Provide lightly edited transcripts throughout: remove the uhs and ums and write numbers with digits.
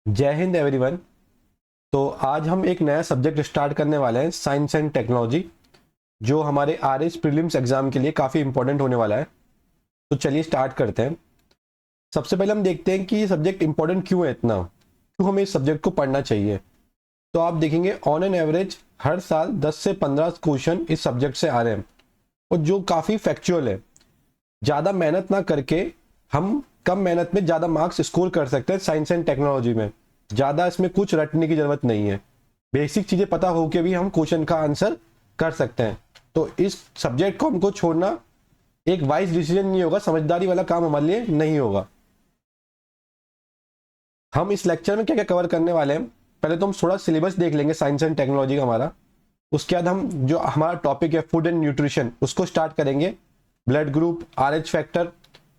जय हिंद एवरीवन। तो आज हम एक नया सब्जेक्ट स्टार्ट करने वाले हैं, साइंस एंड टेक्नोलॉजी, जो हमारे आरएस प्रीलिम्स एग्जाम के लिए काफ़ी इंपॉर्टेंट होने वाला है। तो चलिए स्टार्ट करते हैं। सबसे पहले हम देखते हैं कि ये सब्जेक्ट इंपॉर्टेंट क्यों है, इतना क्यों हमें इस सब्जेक्ट को पढ़ना चाहिए। तो आप देखेंगे ऑन एन एवरेज हर साल 10 से 15 क्वेश्चन इस सब्जेक्ट से आ रहे हैं, और जो काफ़ी फैक्चुअल है। ज़्यादा मेहनत ना करके हम कम मेहनत में ज़्यादा मार्क्स स्कोर कर सकते हैं साइंस एंड टेक्नोलॉजी में। ज़्यादा इसमें कुछ रटने की ज़रूरत नहीं है, बेसिक चीज़ें पता हो के भी हम क्वेश्चन का आंसर कर सकते हैं। तो इस सब्जेक्ट को हमको छोड़ना एक वाइज डिसीजन नहीं होगा, समझदारी वाला काम हमारे लिए नहीं होगा। हम इस लेक्चर में क्या क्या कवर करने वाले हैं, पहले तो हम थोड़ा सिलेबस देख लेंगे साइंस एंड टेक्नोलॉजी का हमारा। उसके बाद हम जो हमारा टॉपिक है फूड एंड न्यूट्रिशन, उसको स्टार्ट करेंगे। Blood group, RH factor,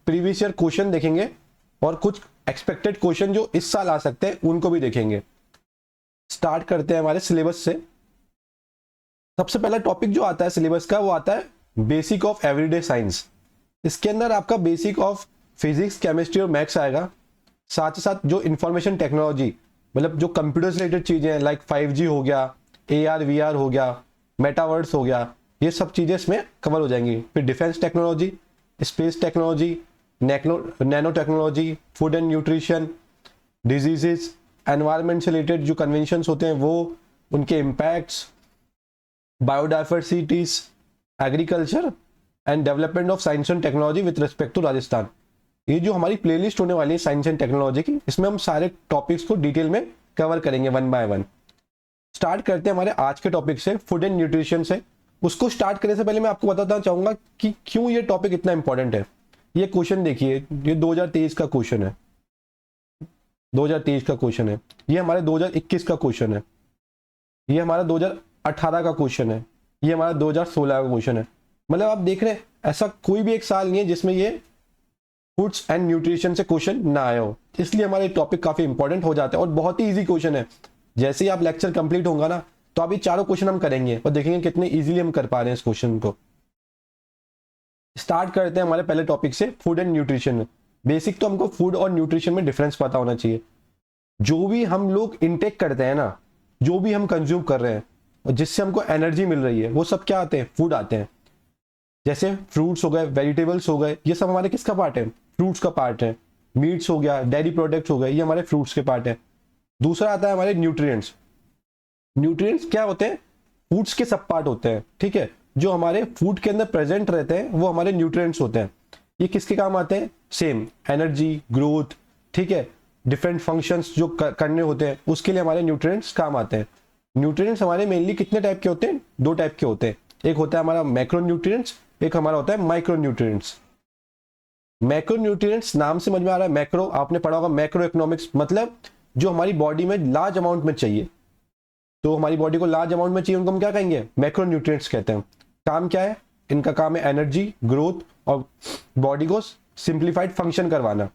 previous year question देखेंगे, और कुछ एक्सपेक्टेड क्वेश्चन जो इस साल आ सकते हैं उनको भी देखेंगे। स्टार्ट करते हैं हमारे सिलेबस से। सबसे पहला टॉपिक जो आता है सिलेबस का, वो आता है बेसिक ऑफ एवरीडे साइंस। इसके अंदर आपका बेसिक ऑफ फिजिक्स, केमिस्ट्री और मैथ्स आएगा। साथ ही साथ जो इंफॉर्मेशन टेक्नोलॉजी, मतलब जो कंप्यूटर से रिलेटेड चीजें हैं, लाइक 5G हो गया, AR VR हो गया, मेटावर्स हो गया, ये सब चीजें इसमें कवर हो जाएंगी। फिर defence technology, space technology, nano technology, food and nutrition, diseases, environment से रिलेटेड जो कन्वेंशंस होते हैं वो, उनके impacts, biodiversities, agriculture and development of science and technology with respect to Rajasthan. ये जो हमारी प्लेलिस्ट होने वाली है साइंस एंड टेक्नोलॉजी की, इसमें हम सारे टॉपिक्स को डिटेल में कवर करेंगे वन बाय वन। स्टार्ट करते हैं हमारे आज के टॉपिक से, फूड एंड न्यूट्रिशन से। उसको स्टार्ट करने से पहले मैं आपको बताना चाहूंगा कि क्यों ये टॉपिक इतना इंपॉर्टेंट है। ये क्वेश्चन देखिए, ये 2023 का क्वेश्चन है, 2023 का क्वेश्चन है। ये हमारे 2021 का क्वेश्चन है। ये हमारा 2018 का क्वेश्चन है। ये हमारा 2016 का क्वेश्चन है। मतलब आप देख रहे हैं, ऐसा कोई भी एक साल नहीं है जिसमें ये फूड्स एंड न्यूट्रिशन से क्वेश्चन ना आया हो। इसलिए हमारे टॉपिक काफी इंपॉर्टेंट हो जाता है, और बहुत ही इजी क्वेश्चन है। जैसे ही आप लेक्चर कंप्लीट होगा ना, तो आप ये चारों क्वेश्चन हम करेंगे और देखेंगे कितने इजीली हम कर पा रहे हैं इस क्वेश्चन को। स्टार्ट करते हैं हमारे पहले टॉपिक से, फूड एंड न्यूट्रिशन में। बेसिक तो हमको फूड और न्यूट्रिशन में डिफरेंस पता होना चाहिए। जो भी हम लोग इनटेक करते हैं ना, जो भी हम कंज्यूम कर रहे हैं और जिससे हमको एनर्जी मिल रही है, वो सब क्या आते हैं? फूड आते हैं। जैसे फ्रूट्स हो गए, वेजिटेबल्स हो गए, ये सब हमारे किसका पार्ट है? फ्रूट्स का पार्ट है। मीट्स हो गया, डेयरी प्रोडक्ट्स हो गए, ये हमारे फ्रूट्स के पार्ट है। दूसरा आता है हमारे न्यूट्रिएंट्स। न्यूट्रिएंट्स क्या होते हैं? फूड्स के सब पार्ट होते हैं, ठीक है। जो हमारे फूड के अंदर प्रेजेंट रहते हैं वो हमारे न्यूट्रिएंट्स होते हैं। ये किसके काम आते हैं? सेम एनर्जी, ग्रोथ, ठीक है, डिफरेंट फंक्शंस जो करने होते हैं, उसके लिए हमारे न्यूट्रिएंट्स काम आते हैं। न्यूट्रिएंट्स हमारे मेनली कितने टाइप के होते हैं? दो टाइप के होते हैं। एक होता है हमारा मैक्रो न्यूट्रिएंट्स, एक हमारा होता है माइक्रो न्यूट्रिएंट्स। मैक्रो न्यूट्रिएंट्स नाम से समझ में आ रहा है, मैक्रो आपने पढ़ा होगा, मैक्रो इकोनॉमिक्स, मतलब जो हमारी बॉडी में लार्ज अमाउंट में चाहिए। तो हमारी बॉडी को लार्ज अमाउंट में चाहिए, उनको हम क्या कहेंगे? मैक्रो न्यूट्रिएंट्स कहते हैं। काम क्या है इनका? काम है एनर्जी, ग्रोथ और बॉडी को सिंप्लीफाइड फंक्शन करवाना।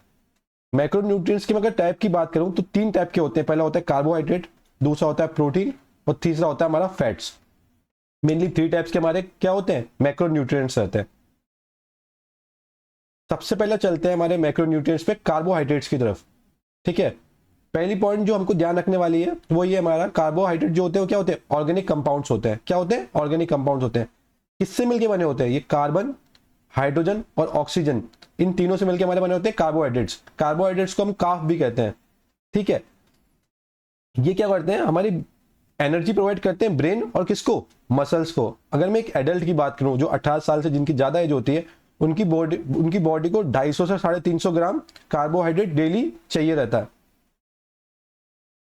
मैक्रो न्यूट्रिएंट्स की मैं अगर टाइप की बात करूं तो तीन टाइप के होते हैं। पहला होता है कार्बोहाइड्रेट, दूसरा होता है प्रोटीन, और तीसरा होता है हमारा फैट्स। मेनली थ्री टाइप्स के हमारे क्या होते हैं? मैक्रो न्यूट्रिएंट्स रहते हैं। सबसे पहले चलते हैं हमारे मैक्रो न्यूट्रिएंट्स पे, कार्बोहाइड्रेट्स की तरफ, ठीक है। पहली पॉइंट जो हमको ध्यान रखने वाली है वो ये, हमारा कार्बोहाइड्रेट जो होते हैं वो क्या होते हैं? ऑर्गेनिक कंपाउंड्स होते हैं। क्या होते हैं? ऑर्गेनिक कंपाउंड्स होते हैं। किससे मिलके बने होते हैं? ये कार्बन, हाइड्रोजन और ऑक्सीजन, इन तीनों से मिलकर हमारे बने होते हैं कार्बोहाइड्रेट्स। कार्बोहाइड्रेट्स को हम काफ भी कहते हैं, ठीक है। ये क्या करते हैं? हमारी एनर्जी प्रोवाइड करते हैं ब्रेन और किसको? मसल्स को। अगर मैं एक एडल्ट की बात करूं जो 18 साल से जिनकी ज्यादा एज होती है, उनकी बॉडी को 250 से 350 ग्राम कार्बोहाइड्रेट डेली चाहिए रहता है।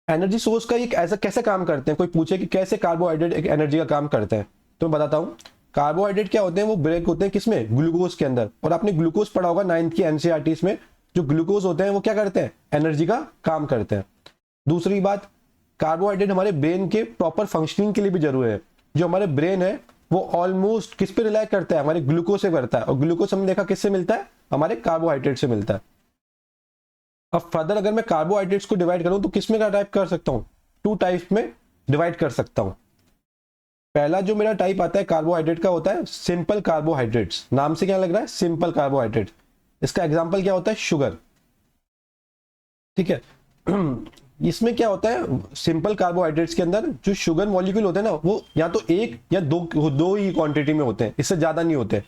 एनर्जी सोर्स का एक ऐसा कैसे काम करते हैं? कोई पूछे कि कैसे कार्बोहाइड्रेट एक एनर्जी का काम करते हैं, तो मैं बताता हूँ। कार्बोहाइड्रेट क्या होते हैं? वो ब्रेक होते हैं किसमें? ग्लूकोज के अंदर। और आपने ग्लूकोज पढ़ा होगा 9th की एनसीईआरटी में। जो ग्लूकोज होते हैं वो क्या करते हैं? एनर्जी का काम करते हैं। दूसरी बात, कार्बोहाइड्रेट हमारे ब्रेन के प्रॉपर फंक्शनिंग के लिए भी जरूरी है। जो हमारे ब्रेन है वो ऑलमोस्ट किस पे रिलाई करता है? हमारे ग्लूकोज से करता है। और ग्लूकोज हमने देखा किससे मिलता है? हमारे कार्बोहाइड्रेट से मिलता है। अब फर्दर अगर मैं कार्बोहाइड्रेट्स को डिवाइड करूं तो किसमें का टाइप कर सकता हूं? टू टाइप में डिवाइड कर सकता हूं। पहला जो मेरा टाइप आता है कार्बोहाइड्रेट का होता है सिंपल कार्बोहाइड्रेट्स। नाम से क्या लग रहा है? Simple carbohydrate. इसका एग्जांपल क्या होता है? शुगर, ठीक है। इसमें क्या होता है, सिंपल कार्बोहाइड्रेट्स के अंदर जो शुगर मॉलिक्यूल होते हैं ना, वो या तो एक या दो ही क्वांटिटी में होते हैं, इससे ज़्यादा नहीं होते,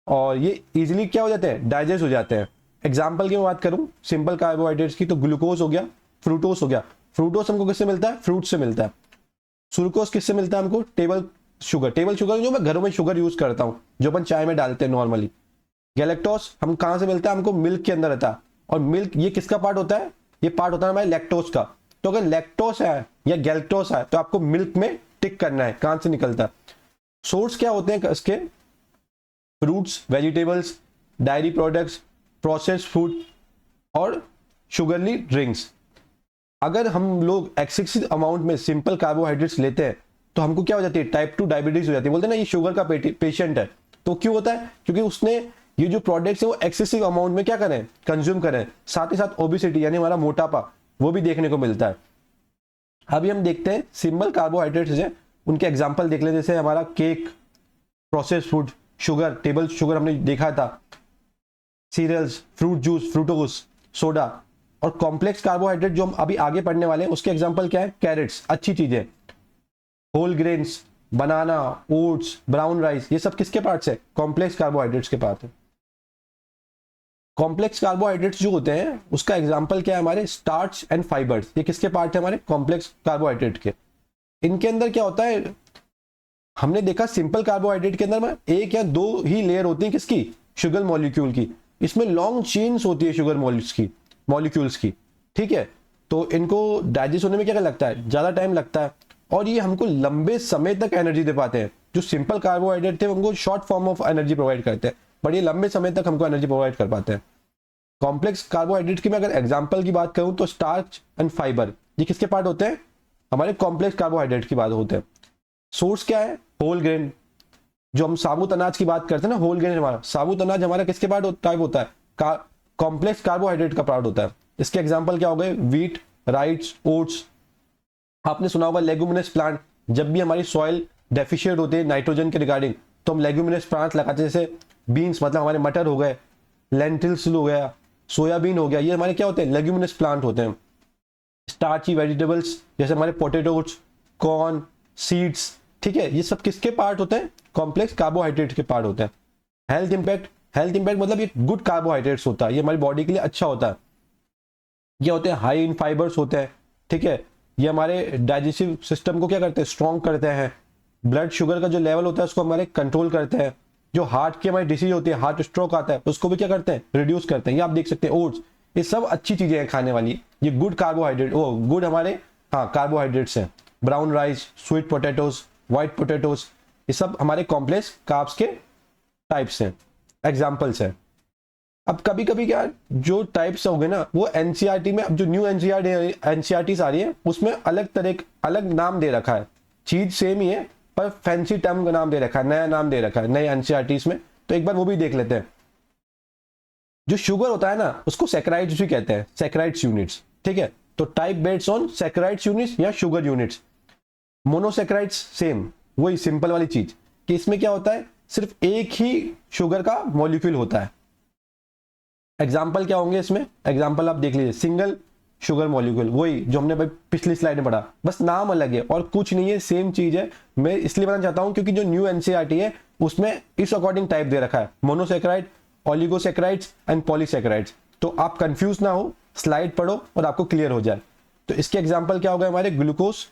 और ये इजीली क्या हो जाते हैं, डाइजेस्ट हो जाते हैं। एग्जाम्पल की मैं बात करूं सिंपल कार्बोहाइड्रेट्स की, तो ग्लूकोज हो गया, फ्रूटोस हो गया। फ्रूटोस हमको किससे मिलता है, फ्रूट से मिलता है। सुक्रोज किससे मिलता है हमको, टेबल शुगर जो मैं घरों में शुगर यूज करता हूँ, जो अपन चाय में डालते हैं नॉर्मली। गैलेक्टोस हम कहाँ से मिलता है, हमको मिल्क के अंदर रहता है। और मिल्क ये किसका पार्ट होता है, ये पार्ट होता है हमारे लैक्टोज का। तो अगर लैक्टोस है या गैलेक्टोस है तो आपको मिल्क में टिक करना है कहां से निकलता है। सोर्स क्या होते हैं इसके, fruits, vegetables, diary products, processed food और शुगरली ड्रिंक्स। अगर हम लोग एक्सेसिव अमाउंट में सिंपल कार्बोहाइड्रेट्स लेते हैं तो हमको क्या हो जाती है, टाइप 2 डायबिटीज हो जाती है। बोलते हैं ना ये शुगर का पेशेंट है। तो क्यों होता है, क्योंकि उसने ये जो प्रोडक्ट्स है वो एक्सेसिव अमाउंट में क्या करें, कंज्यूम करें। साथ ही साथ ओबिसिटी यानी हमारा मोटापा वो भी देखने को मिलता है। अभी हम देखते हैं सिंपल कार्बोहाइड्रेट्स है उनके एग्जाम्पल देख लें, जैसे हमारा cake, processed food, sugar, table sugar हमने देखा था, सीरियल्स, फ्रूट जूस, फ्रूटोस, सोडा। और कॉम्प्लेक्स कार्बोहाइड्रेट जो हम अभी आगे पढ़ने वाले हैं उसके एग्जांपल क्या है, कैरेट्स, अच्छी चीजें, होल ग्रेन्स, बनाना, ओट्स, ब्राउन राइस, ये सब किसके पार्ट्स है, कॉम्प्लेक्स कार्बोहाइड्रेट्स के पार्ट है। कॉम्प्लेक्स कार्बोहाइड्रेट्स जो होते हैं उसका एग्जांपल क्या है, हमारे स्टार्च एंड फाइबर्स, ये किसके पार्ट है, हमारे कॉम्प्लेक्स कार्बोहाइड्रेट के। इनके अंदर क्या होता है, हमने देखा सिंपल कार्बोहाइड्रेट के अंदर में एक या दो ही लेयर होती है किसकी, शुगर मॉलिक्यूल की। इसमें लॉन्ग चेन्स होती है शुगर मॉलिक्यूल्स की, ठीक है। तो इनको डाइजेस्ट होने में क्या लगता है, ज्यादा टाइम लगता है, और ये हमको लंबे समय तक एनर्जी दे पाते हैं। जो सिंपल कार्बोहाइड्रेट थे उनको short form of energy provide करते हैं, बट ये लंबे समय तक हमको एनर्जी प्रोवाइड कर पाते हैं। कॉम्प्लेक्स कार्बोहाइड्रेट की मैं अगर एग्जांपल की बात करूं तो स्टार्च एंड फाइबर, ये किसके पार्ट होते हैं, हमारे कॉम्प्लेक्स कार्बोहाइड्रेट की बात होते हैं। सोर्स क्या है, होल ग्रेन, जो हम साबुत अनाज की बात करते हैं ना, होल ग्रेन हमारा साबुत अनाज हमारा किसके पार्ट टाइप होता है, कॉम्प्लेक्स कार्बोहाइड्रेट का पार्ट होता है। इसके एग्जांपल क्या हो गए, वीट, राइस, ओट्स। आपने सुना होगा लेगुमिनस प्लांट, जब भी हमारी सॉइल डेफिशिएंट होती है नाइट्रोजन के रिगार्डिंग तो हम लेगुमिनस प्लांट लगाते हैं, जैसे बीन्स मतलब हमारे मटर हो गए, लेंटिल्स हो गया, सोयाबीन हो गया, ये हमारे क्या होते हैं, लेगुमिनस प्लांट होते हैं। स्टार्ची वेजिटेबल्स जैसे हमारे पोटैटोज, कॉर्न, सीड्स, ठीक है, ये सब किसके पार्ट होते हैं, कॉम्प्लेक्स कार्बोहाइड्रेट के पार्ट होते हैं। हेल्थ इंपैक्ट मतलब ये गुड कार्बोहाइड्रेट्स होता है, ये हमारी बॉडी के लिए अच्छा होता है। ये होते हैं हाई इन फाइबर्स होते हैं, ठीक है, ये हमारे डाइजेस्टिव सिस्टम को क्या करते हैं, स्ट्रॉन्ग करते हैं। ब्लड शुगर का जो लेवल होता है उसको हमारे कंट्रोल करते हैं। जो हार्ट की हमारी डिसीज होती है, हार्ट स्ट्रोक आता है, उसको भी क्या करते हैं, रिड्यूस करते हैं। ये आप देख सकते हैं ओट्स, ये सब अच्छी चीजें हैं खाने वाली, ये गुड कार्बोहाइड्रेट, वो गुड हमारे कार्बोहाइड्रेट्स हैं। Brown rice, sweet potatoes, white potatoes, ये सब हमारे कॉम्प्लेक्स कार्ब्स के टाइप्स हैं, एग्जाम्पल्स हैं। अब कभी कभी क्या जो टाइप्स हो गए ना वो एनसीईआरटी में, अब जो न्यू एनसीईआरटी आ रही है उसमें अलग नाम दे रखा है, चीज सेम ही है पर फैंसी टर्म का नाम दे रखा है, नया नाम दे रखा है नए एनसीईआरटीज में। तो एक बार वो भी देख लेते हैं। जो शुगर होता है ना उसको सैकराइड्स भी कहते हैं, सैकराइड्स यूनिट्स, ठीक है। तो type based on saccharides units या शुगर यूनिट्स। मोनोसैकराइड्स सेम, वही सिंपल वाली चीज कि इसमें क्या होता है, सिर्फ एक ही शुगर का मॉलिक्यूल होता है। एग्जाम्पल क्या होंगे इसमें, एग्जाम्पल आप देख लीजिए, सिंगल शुगर मॉलिक्यूल, वही जो हमने भाई पिछली स्लाइड में पढ़ा, बस नाम अलग है और कुछ नहीं है, सेम चीज है। मैं इसलिए बताना चाहता हूं क्योंकि जो न्यू एनसीईआरटी है उसमें इस अकॉर्डिंग टाइप दे रखा है, मोनोसैकराइड, ओलिगोसैकराइड्स एंड पॉलीसैकराइड्स। तो आप कंफ्यूज ना हो, स्लाइड पढ़ो और आपको क्लियर हो जाए। तो इसके एग्जाम्पल क्या हो गए हमारे, ग्लूकोज,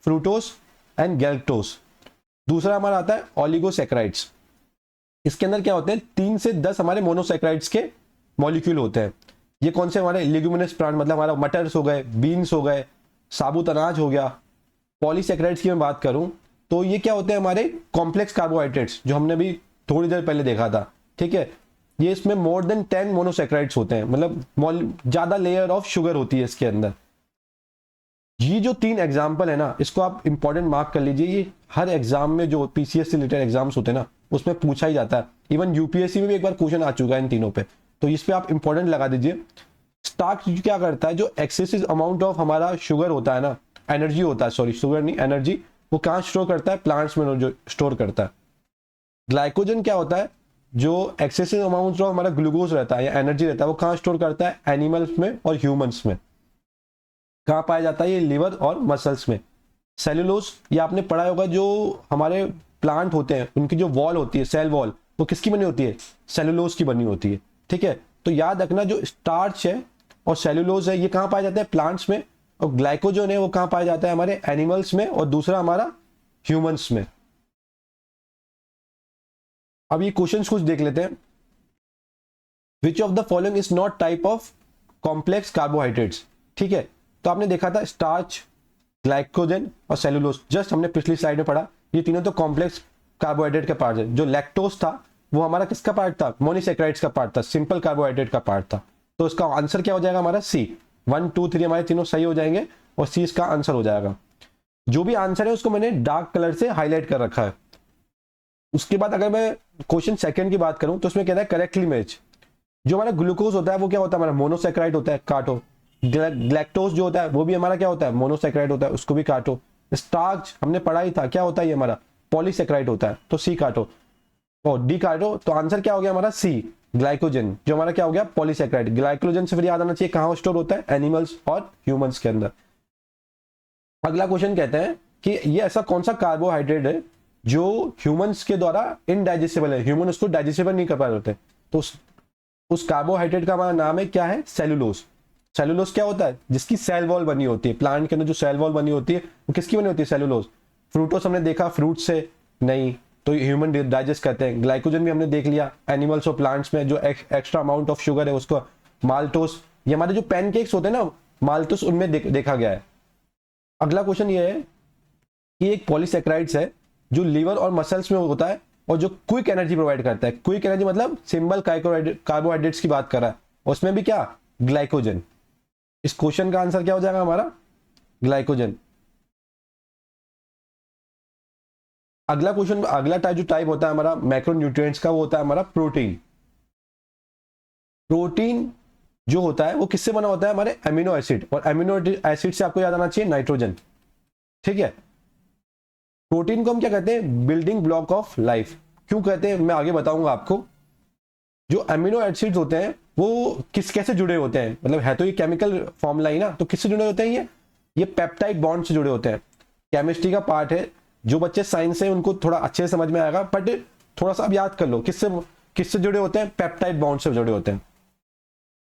फ्रूटोस एंड गैल्क्टोस। दूसरा हमारा आता है ओलिगोसैकराइड्स, इसके अंदर क्या होते हैं 3 से 10 हमारे मोनोसैकराइड्स के मॉलिक्यूल होते हैं। ये कौन से हमारे लिग्यूमिनस प्लांट मतलब हमारा मटर्स हो गए, बीन्स हो गए, साबुत अनाज हो गया। पॉलीसैकराइड्स की मैं बात करूं तो ये क्या होते हैं हमारे कॉम्प्लेक्स कार्बोहाइड्रेट्स, जो हमने भी थोड़ी देर पहले देखा था, ठीक है। ये इसमें मोर देन 10 मोनोसैकराइड्स होते हैं, मतलब ज्यादा लेयर ऑफ शुगर होती है इसके अंदर। ये जो 3 एग्जाम्पल है ना इसको आप इंपॉर्टेंट मार्क कर लीजिए, ये हर एग्जाम में जो पीसीएस से रिलेटेड एग्जाम्स होते हैं ना उसमें पूछा ही जाता है। इवन यूपीएससी में भी एक बार क्वेश्चन आ चुका है इन तीनों पे, तो इस पे आप इंपॉर्टेंट लगा दीजिए। स्टार्च क्या करता है, जो एक्सेसिव अमाउंट ऑफ हमारा शुगर होता है ना, एनर्जी होता है, सॉरी शुगर नहीं एनर्जी, वो कहाँ स्टोर करता है, प्लांट्स में जो स्टोर करता है। ग्लाइकोजन क्या होता है, जो एक्सेसिव अमाउंट ऑफ हमारा ग्लूकोज रहता है या एनर्जी रहता है वो कहाँ स्टोर करता है, एनिमल्स में और ह्यूमंस में। कहाँ पाया जाता है? ये लिवर और मसल्स में। सेलुलोज, ये आपने पढ़ा होगा, जो हमारे प्लांट होते हैं उनकी जो वॉल होती है, सेल वॉल, वो किसकी बनी होती है? सेलुलोज की बनी होती है। ठीक है, तो याद रखना जो स्टार्च है और सेलुलोज है ये कहाँ पाया जाता है? प्लांट्स में। और ग्लाइकोजन है वो कहाँ पाया जाता है? हमारे एनिमल्स में, और दूसरा हमारा ह्यूमंस में। अब ये क्वेश्चंस कुछ देख लेते हैं। Which of the following is not type of complex carbohydrates? ठीक है, तो आपने देखा था स्टार्च, ग्लाइकोजन और सेलुलोज, जस्ट हमने पिछली स्लाइड में पढ़ा, ये तीनों तो कॉम्प्लेक्स कार्बोहाइड्रेट का पार्ट है। जो लैक्टोज था वो हमारा किसका पार्ट था? मोनोसैकेराइड्स का पार्ट था, सिंपल कार्बोहाइड्रेट का पार्ट था। तो इसका आंसर क्या हो जाएगा हमारा? सी। 1 2 3 हमारे तीनों सही हो जाएंगे और सी इसका आंसर हो जाएगा। जो भी आंसर है उसको मैंने डार्क कलर से हाईलाइट कर रखा है। उसके बाद अगर मैं क्वेश्चन सेकंड की बात करूं तो उसमें कहता है करेक्टली मैच। जो हमारा ग्लूकोज होता है वो क्या होता है? हमारा मोनोसैकेराइड होता है, काटो। ग्लैक्टोज जो होता है वो भी हमारा क्या होता है? मोनोसैकेराइड होता है, उसको भी काटो। स्टार्च हमने पढ़ा ही था, क्या होता है ये हमारा? पॉलीसैकेराइड होता है, तो सी काटो और डी काटो। तो आंसर क्या हो गया हमारा? सी, ग्लाइकोजन, जो हमारा क्या हो गया? पॉलीसैकेराइड। ग्लाइकोजन से फिर याद आना चाहिए कहाँ स्टोर होता है? एनिमल्स और ह्यूमंस के अंदर। अगला क्वेश्चन कहते हैं कि ये ऐसा कौन सा कार्बोहाइड्रेट है जो ह्यूमंस के द्वारा इनडाइजेस्टेबल है, ह्यूमन उसको डाइजेस्टेबल नहीं कर पा रहे होते। तो उस कार्बोहाइड्रेट का हमारा नाम है क्या है? सेलुलोज। सेलुलोज क्या होता है? जिसकी सेल वॉल बनी होती है, प्लांट के अंदर जो सेल वॉल बनी होती है वो किसकी बनी होती है? सेलुलोज। फ्रूटोस हमने देखा, फ्रूट से नहीं, तो ह्यूमन डाइजेस्ट करते हैं। ग्लाइकोजन भी हमने देख लिया, एनिमल्स और प्लांट्स में जो एक्स्ट्रा अमाउंट ऑफ शुगर है उसको। माल्टोस, ये हमारे जो पैनकेक्स होते हैं ना, माल्टोस, उनमें देखा गया है। अगला क्वेश्चन ये है कि एक पॉलीसैकेराइड्स है जो लीवर और मसल्स में होता है और जो क्विक एनर्जी प्रोवाइड करता है। क्विक एनर्जी मतलब सिंपल कार्बोहाइड्रेट्स की बात कर रहा है, उसमें भी क्या? ग्लाइकोजन। इस क्वेश्चन का आंसर क्या हो जाएगा हमारा? ग्लाइकोजन। अगला क्वेश्चन, अगला टाइप जो टाइप होता है हमारा मैक्रोन्यूट्रिएंट्स का, वो होता है हमारा प्रोटीन। प्रोटीन जो होता है वो किससे बना होता है? हमारे अमीनो एसिड, और अमीनो एसिड से आपको याद आना चाहिए नाइट्रोजन। ठीक है, प्रोटीन को हम क्या कहते हैं? Building block of life. क्यों कहते हैं मैं आगे बताऊंगा आपको। जो अमीनो एसिड्स होते हैं वो कैसे जुड़े होते हैं, मतलब है तो ये केमिकल फॉर्मूला ही ना, तो किससे जुड़े होते हैं? ये पेप्टाइड बॉन्ड से जुड़े होते हैं। केमिस्ट्री का पार्ट है, जो बच्चे साइंस है उनको थोड़ा अच्छे से समझ में आएगा, बट थोड़ा सा अब याद कर लो किससे किससे जुड़े होते हैं? पेप्टाइड बॉन्ड से जुड़े होते हैं।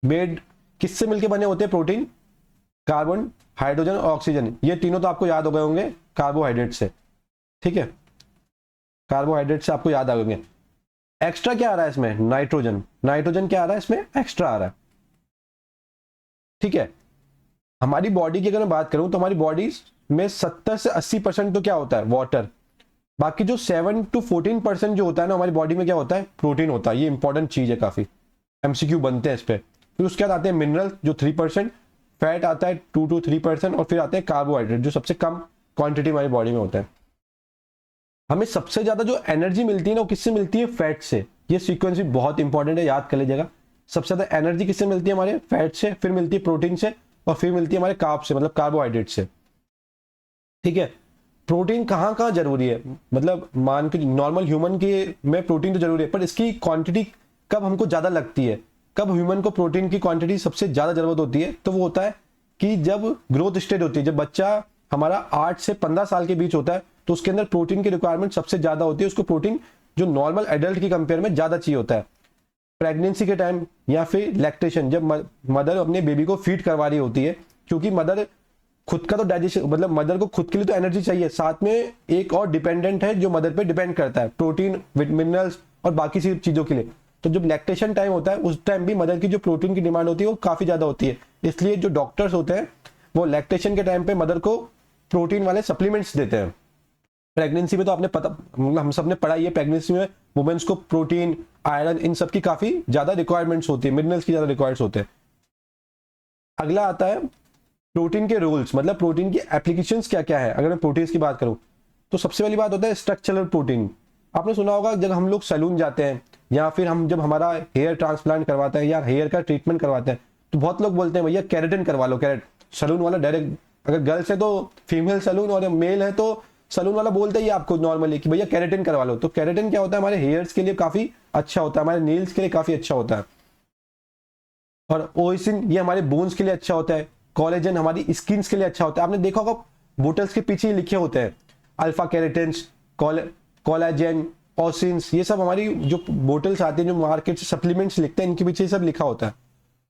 बेड किससे मिलकर बने होते हैं प्रोटीन? कार्बन, हाइड्रोजन और ऑक्सीजन, ये तीनों तो आपको याद हो गए होंगे कार्बोहाइड्रेट से। ठीक है, कार्बोहाइड्रेट से आपको याद आ गए। एक्स्ट्रा क्या आ रहा है इसमें? नाइट्रोजन। नाइट्रोजन क्या आ रहा है इसमें? एक्स्ट्रा आ रहा है। ठीक है, हमारी बॉडी की अगर मैं बात करूं तो हमारी बॉडी में 70 से 80% तो क्या होता है? वाटर। बाकी जो 7 to 14% जो होता है ना हमारी बॉडी में क्या होता है? प्रोटीन होता है। ये इंपॉर्टेंट चीज है, काफी एमसीक्यू बनते हैं इस पे। फिर उसके बाद आते हैं मिनरल जो 3%, फैट आता है 2 to 3%, और फिर आते हैं कार्बोहाइड्रेट जो सबसे कम क्वांटिटी हमारी बॉडी में होता है। हमें सबसे ज्यादा जो एनर्जी मिलती है ना वो किससे मिलती है? फैट से। ये सीक्वेंस भी बहुत इंपॉर्टेंट है, याद कर लीजिएगा। सबसे ज्यादा एनर्जी किससे मिलती है? हमारे फैट से, फिर मिलती है प्रोटीन से, और फिर मिलती है हमारे कार्ब से, मतलब कार्बोहाइड्रेट से। ठीक है, प्रोटीन कहाँ कहाँ जरूरी है? मतलब मान के नॉर्मल ह्यूमन के में प्रोटीन तो जरूरी है, पर इसकी क्वांटिटी कब हमको ज्यादा लगती है? कब ह्यूमन को प्रोटीन की क्वांटिटी सबसे ज्यादा जरूरत होती है? तो वो होता है कि जब ग्रोथ स्टेज होती है, जब बच्चा हमारा 8 से 15 साल के बीच होता है, तो उसके अंदर प्रोटीन की रिक्वायरमेंट सबसे ज्यादा होती है। उसको प्रोटीन जो नॉर्मल एडल्ट की कंपेयर में ज्यादा चाहिए होता है। प्रेगनेंसी के टाइम या फिर लैक्टेशन, जब मदर अपने बेबी को फीड करवा रही होती है, क्योंकि मदर खुद का तो डाइजेशन, मतलब मदर को खुद के लिए तो एनर्जी चाहिए, साथ में एक और डिपेंडेंट है जो मदर पे डिपेंड करता है, प्रोटीन, मिनरल्स और बाकी सी चीजों के लिए। तो जब लैक्टेशन टाइम होता है उस टाइम भी मदर की जो प्रोटीन की डिमांड होती है वो काफी ज्यादा होती है। इसलिए जो डॉक्टर्स होते हैं वो लैक्टेशन के टाइम पे मदर को प्रोटीन वाले सप्लीमेंट्स देते हैं। प्रेगनेंसी में तो आपने पता, हम सब ने पढ़ा ही है, प्रेगनेंसी में वुमेन्स को प्रोटीन, आयरन, इन सब की काफी ज्यादा रिक्वायरमेंट्स होती है, मिनरल्स की ज्यादा रिक्वायर्स होते हैं। अगला आता है प्रोटीन के रोल्स, मतलब प्रोटीन की एप्लीकेशंस क्या क्या है। अगर मैं प्रोटीन की बात करूं तो सबसे पहली बात होता है स्ट्रक्चरल प्रोटीन। आपने सुना होगा जब हम लोग सैलून जाते हैं या फिर हम जब हमारा हेयर ट्रांसप्लांट करवाते हैं या हेयर का ट्रीटमेंट करवाते हैं, तो बहुत लोग बोलते हैं भैया केराटिन करवा लो। सैलून वाला डायरेक्ट, अगर गर्ल्स है तो फीमेल सैलून और मेल है तो सैलून वाला बोलते ही आपको नॉर्मली कि भैया केराटिन करवा लो। तो केराटिन क्या होता है? हमारे हेयर्स के लिए काफी अच्छा होता है, हमारे नेल्स के लिए काफी अच्छा होता है। और ओइसिन, ये हमारे बोन्स के लिए अच्छा होता है। कोलेजन हमारी स्किन के लिए अच्छा होता है। आपने देखा होगा बोटल्स के पीछे लिखे होते हैं अल्फा कैरेटिन्स, कोलाजन, ओसिन्स, ये सब हमारी जो बोटल्स आती हैं जो मार्केट से सप्लीमेंट्स लिखते हैं इनके पीछे सब लिखा होता है।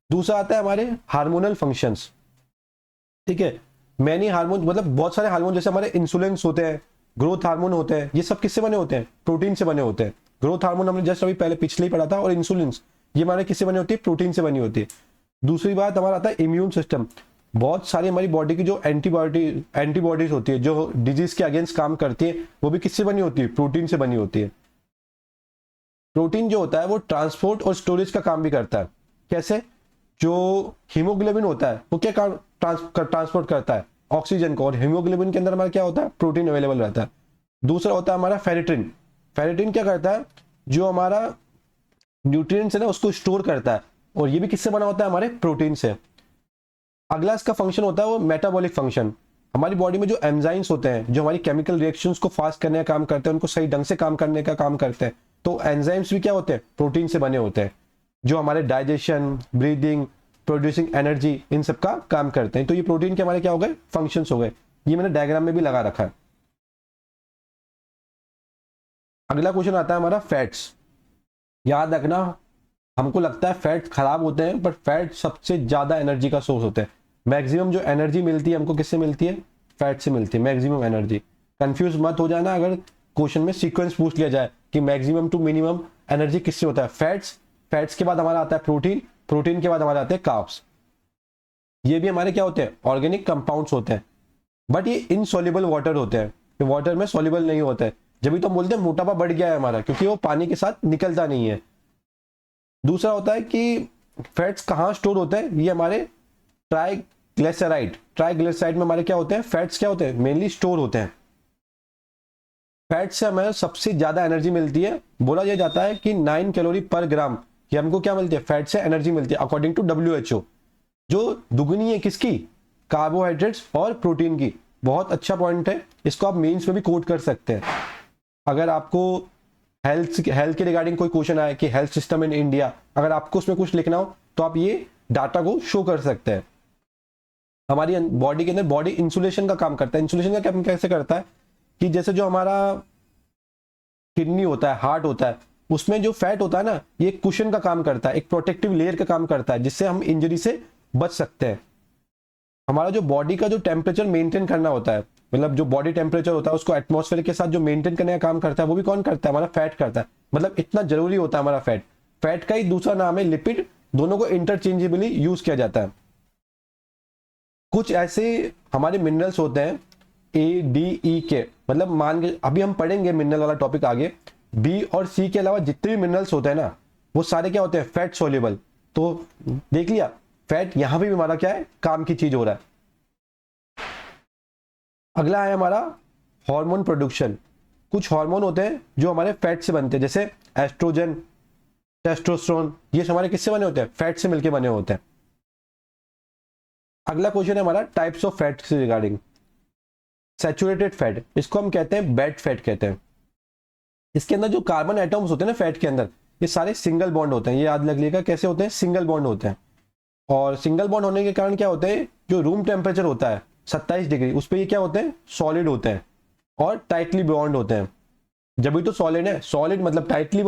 दूसरा आता है हमारे हार्मोनल फंक्शंस, ठीक है। मैनी हार्मोन मतलब बहुत सारे हार्मोन, जैसे हमारे इंसुलिन होते हैं, ग्रोथ हार्मोन होते हैं, ये सब किससे बने होते हैं? प्रोटीन से बने होते हैं। ग्रोथ हार्मोन हमने जस्ट अभी पहले पिछले ही पढ़ा था, और इंसुलिन ये हमारे किससे बनी होती है? प्रोटीन से बनी होती है। दूसरी बात हमारा आता है इम्यून सिस्टम। बहुत सारी हमारी बॉडी की जो एंटीबॉडीज होती है जो डिजीज के अगेंस्ट काम करती है, वो भी किससे बनी होती है? प्रोटीन से बनी होती है। प्रोटीन जो होता है वो ट्रांसपोर्ट और स्टोरेज का काम भी करता है। कैसे? जो हीमोग्लोबिन होता है वो क्या काम ट्रांसपोर्ट करता है? ऑक्सीजन को, और हीमोग्लोबिन के अंदर हमारा क्या होता है? प्रोटीन अवेलेबल रहता है। दूसरा होता है हमारा फेरिटिन। फेरिटिन क्या करता है? जो हमारा न्यूट्रिएंट्स है ना उसको स्टोर करता है, और ये भी किससे बना होता है? हमारे प्रोटीन से। अगला इसका फंक्शन होता है वो मेटाबॉलिक फंक्शन। हमारी बॉडी में जो एंजाइम्स होते हैं जो हमारी केमिकल रिएक्शंस को फास्ट करने का काम करते हैं, उनको सही ढंग से काम करने का काम करते हैं, तो एंजाइम्स भी क्या होते हैं? प्रोटीन से बने होते हैं, जो हमारे डाइजेशन, ब्रीदिंग, प्रोड्यूसिंग एनर्जी, इन सब का काम करते हैं। तो ये प्रोटीन के हमारे क्या हो गए? फंक्शंस हो गए। ये मैंने डायग्राम में भी लगा रखा है। अगला क्वेश्चन आता है हमारा फैट्स। याद रखना, हमको लगता है फैट खराब होते हैं, पर फैट सबसे ज्यादा एनर्जी का सोर्स होते हैं। मैक्सिमम जो एनर्जी मिलती है हमको किससे मिलती है? फैट से मिलती है मैक्सिमम एनर्जी। कंफ्यूज मत हो जाना अगर क्वेश्चन में सीक्वेंस पूछ लिया जाए कि मैक्सिमम टू मिनिमम एनर्जी किससे होता है? फैट्स के बाद हमारा आता है प्रोटीन, प्रोटीन के बाद हमारे आते हैं कार्ब्स। ये भी हमारे क्या होते हैं? ऑर्गेनिक कंपाउंड्स होते हैं, बट ये इनसॉल्युबल वाटर होते हैं, ये वाटर में सॉल्युबल नहीं होते हैं। जब भी तो हम बोलते हैं मोटापा बढ़ गया है हमारा, क्योंकि वो पानी के साथ निकलता नहीं है। दूसरा होता है कि फैट्स कहाँ स्टोर होते हैं? ये हमारे ट्राइग्लिसराइड में हमारे क्या होते हैं? फैट्स क्या होते हैं? मेनली स्टोर होते हैं। फैट से हमें सबसे ज्यादा एनर्जी मिलती है। बोला यह जाता है कि 9 कैलोरी पर ग्राम, ये हमको क्या मिलती है? फैट से एनर्जी मिलती है अकॉर्डिंग टू WHO, जो दुगनी है किसकी? कार्बोहाइड्रेट्स और प्रोटीन की। बहुत अच्छा पॉइंट है, इसको आप मेंस में भी कोट कर सकते हैं। अगर आपको हेल्थ के रिगार्डिंग कोई क्वेश्चन आए कि हेल्थ सिस्टम इन इंडिया, अगर आपको उसमें कुछ लिखना हो तो आप ये डाटा को शो कर सकते हैं। हमारी बॉडी के अंदर बॉडी इंसुलेशन का काम करता है। इंसुलेशन का काम कैसे करता है कि जैसे जो हमारा किडनी होता है, हार्ट होता है, उसमें जो फैट होता है ना, ये कुशन का काम करता है, एक प्रोटेक्टिव लेयर का काम करता है, जिससे हम इंजरी से बच सकते हैं। हमारा जो बॉडी का जो टेम्परेचर मेंटेन करना होता है, मतलब जो बॉडी टेम्परेचर होता है उसको एटमॉस्फेयर के साथ जो मेंटेन करने का काम करता है, वो भी कौन करता है? हमारा फैट करता है। मतलब इतना जरूरी होता है हमारा फैट। फैट का ही दूसरा नाम है लिपिड। दोनों को इंटरचेंजेबली यूज किया जाता है। कुछ ऐसे हमारे मिनरल्स होते हैं ADE, मतलब मान के अभी हम पढ़ेंगे मिनरल वाला टॉपिक आगे। B और C के अलावा जितने भी मिनरल्स होते हैं ना, वो सारे क्या होते हैं? Fat soluble. तो देख लिया, फैट यहां पे भी हमारा क्या है? काम की चीज हो रहा है। अगला है हमारा हार्मोन प्रोडक्शन। कुछ हार्मोन होते हैं जो हमारे फैट से बनते हैं, जैसे एस्ट्रोजन, टेस्टोस्टेरोन, ये हमारे किससे बने होते हैं? फैट से मिलकर बने होते हैं। अगला क्वेश्चन है हमारा टाइप्स ऑफ फैट से रिगार्डिंग। सैचुरेटेड फैट, इसको हम कहते हैं बैड फैट कहते हैं। इसके अंदर जो कार्बन एटम्स होते हैं ना फैट के अंदर, ये सारे सिंगल बॉन्ड होते हैं। ये याद रख लीजिएगा कैसे होते हैं? सिंगल बॉन्ड होते हैं। और सिंगल बॉन्ड होने के कारण क्या होता है? जो रूम टेम्परेचर होता है 27 डिग्री, उस पर ये क्या होते हैं? सॉलिड होते हैं और टाइटली बॉन्ड होते हैं। जब भी तो सॉलिड है, सॉलिड मतलब टाइटली